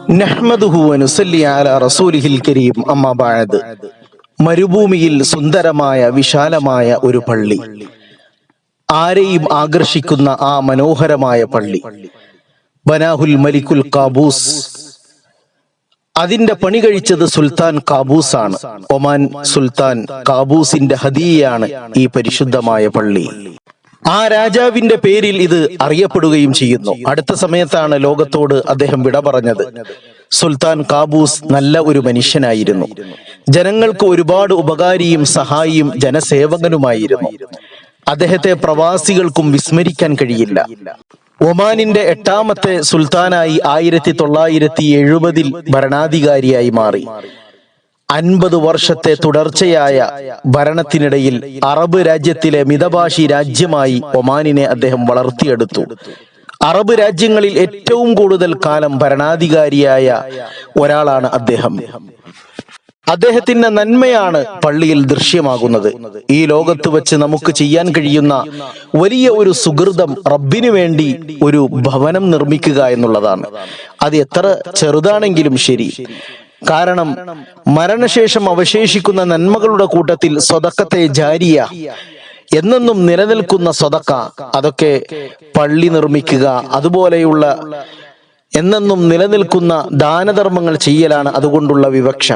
നഹ്മദുഹു വ നുസല്ലി അലാ റസൂലിഹിൽ കരീം. അമ്മാ ബഅദ്. മരുഭൂമിയിൽ സുന്ദരമായ വിശാലമായ ഒരു പള്ളി, ആരെയും ആകർഷിക്കുന്ന ആ മനോഹരമായ പള്ളി, ബനാഹുൽ മലിക്കുൽ കാബൂസ്. അതിന്റെ പണി കഴിച്ചത് സുൽത്താൻ കാബൂസ് ആണ്. ഒമാൻ സുൽത്താൻ കാബൂസിന്റെ ഹദിയയാണ് ഈ പരിശുദ്ധമായ പള്ളി. ആ രാജാവിന്റെ പേരിൽ ഇത് അറിയപ്പെടുകയും ചെയ്യുന്നു. അടുത്ത സമയത്താണ് ലോകത്തോട് അദ്ദേഹം വിട പറഞ്ഞത്. സുൽത്താൻ കാബൂസ് നല്ല ഒരു മനുഷ്യനായിരുന്നു. ജനങ്ങൾക്ക് ഒരുപാട് ഉപകാരിയും സഹായിയും ജനസേവകനുമായിരുന്നു. അദ്ദേഹത്തെ പ്രവാസികൾക്കും വിസ്മരിക്കാൻ കഴിയില്ല. ഒമാനിന്റെ 8ാമത്തെ സുൽത്താനായി 1970 ഭരണാധികാരിയായി മാറി. 50 വർഷത്തെ തുടർച്ചയായ ഭരണത്തിനിടയിൽ അറബ് രാജ്യത്തിലെ മിതഭാഷി രാജ്യമായി ഒമാനിനെ അദ്ദേഹം വളർത്തിയെടുത്തു. അറബ് രാജ്യങ്ങളിൽ ഏറ്റവും കൂടുതൽ കാലം ഭരണാധികാരിയായ ഒരാളാണ് അദ്ദേഹം. അദ്ദേഹത്തിന്റെ നന്മയാണ് പള്ളിയിൽ ദൃശ്യമാകുന്നത്. ഈ ലോകത്ത് വെച്ച് നമുക്ക് ചെയ്യാൻ കഴിയുന്ന വലിയ ഒരു സുഹൃതം റബ്ബിനു വേണ്ടി ഒരു ഭവനം നിർമ്മിക്കുക എന്നുള്ളതാണ്. അത് എത്ര ചെറുതാണെങ്കിലും ശരി. കാരണം മരണശേഷം അവശേഷിക്കുന്ന നന്മകളുടെ കൂട്ടത്തിൽ സ്വതക്കത്തെ ജാരിയ, എന്നെന്നും നിലനിൽക്കുന്ന സ്വതക്ക, അതൊക്കെ പള്ളി നിർമ്മിക്കുക, അതുപോലെയുള്ള എന്നെന്നും നിലനിൽക്കുന്ന ദാനധർമ്മങ്ങൾ ചെയ്യലാണ് അതുകൊണ്ടുള്ള വിവക്ഷ.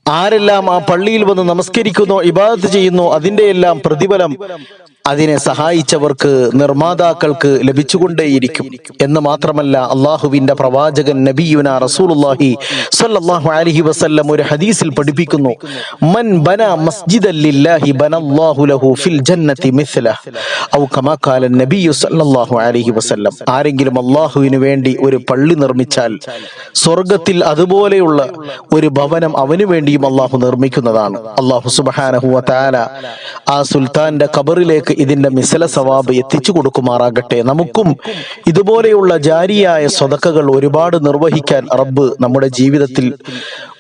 ആരെല്ലാം ആ പള്ളിയിൽ വന്ന് നമസ്കരിക്കുന്നോ ഇബാദത്ത് ചെയ്യുന്നോ അതിന്റെ എല്ലാം പ്രതിഫലം അതിനെ സഹായിച്ചവർക്ക്, നിർമ്മാതാക്കൾക്ക് ലഭിച്ചുകൊണ്ടേയിരിക്കും. എന്ന് മാത്രമല്ല, അള്ളാഹുവിന്റെ പ്രവാചകൻ നബിയുന റസൂലുള്ളാഹി സ്വല്ലല്ലാഹു അലൈഹി വസല്ലം ഒരു ഹദീസിൽ പഠിപ്പിക്കുന്നു, മൻ ബന മസ്ജിദൻ ലില്ലാഹി ബനല്ലാഹു ലഹു ഫിൽ ജന്നതി മിസ്ലഹു ഔ കമാ ഖാല നബിയു സ്വല്ലല്ലാഹു അലൈഹി വസല്ലം. ആരെങ്കിലും അള്ളാഹുവിന് വേണ്ടി ഒരു പള്ളി നിർമ്മിച്ചാൽ സ്വർഗത്തിൽ അതുപോലെയുള്ള ഒരു ഭവനം അവന് വേണ്ടിയും അള്ളാഹു നിർമ്മിക്കുന്നതാണ്. അള്ളാഹു സുബ്ഹാനഹു വ തആല ആ സുൽത്താന്റെ ഖബറിലേക്ക് ഇതിന്റെ മിസല സവാബ് എത്തിച്ചു കൊടുക്കുമാറാകട്ടെ. നമുക്കും ഇതുപോലെയുള്ള ജാരിയായ സ്വതക്കകൾ ഒരുപാട് നിർവഹിക്കാൻ റബ്ബ് നമ്മുടെ ജീവിതത്തിൽ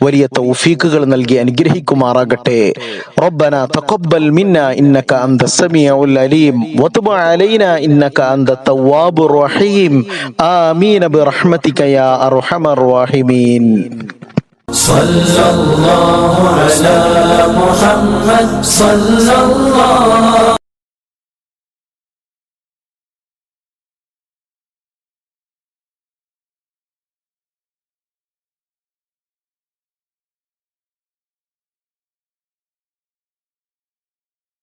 വലിയ തൗഫീഖുകൾ നൽകി അനുഗ്രഹിക്കുമാറാകട്ടെ. റബ്ബനാ തഖബ്ബൽ മിന്നാ ഇന്നക അൻതസ് സമീഉൽ അലീം വതുബ് അലൈനാ ഇന്നക അൻതത് തവ്വാബുർ റഹീം. ആമീൻ ബിറഹ്മതിക യാ അർഹമർ റഹീമീൻ. സല്ലല്ലാഹു അലാ മുഹമ്മദ് സല്ലല്ലാഹു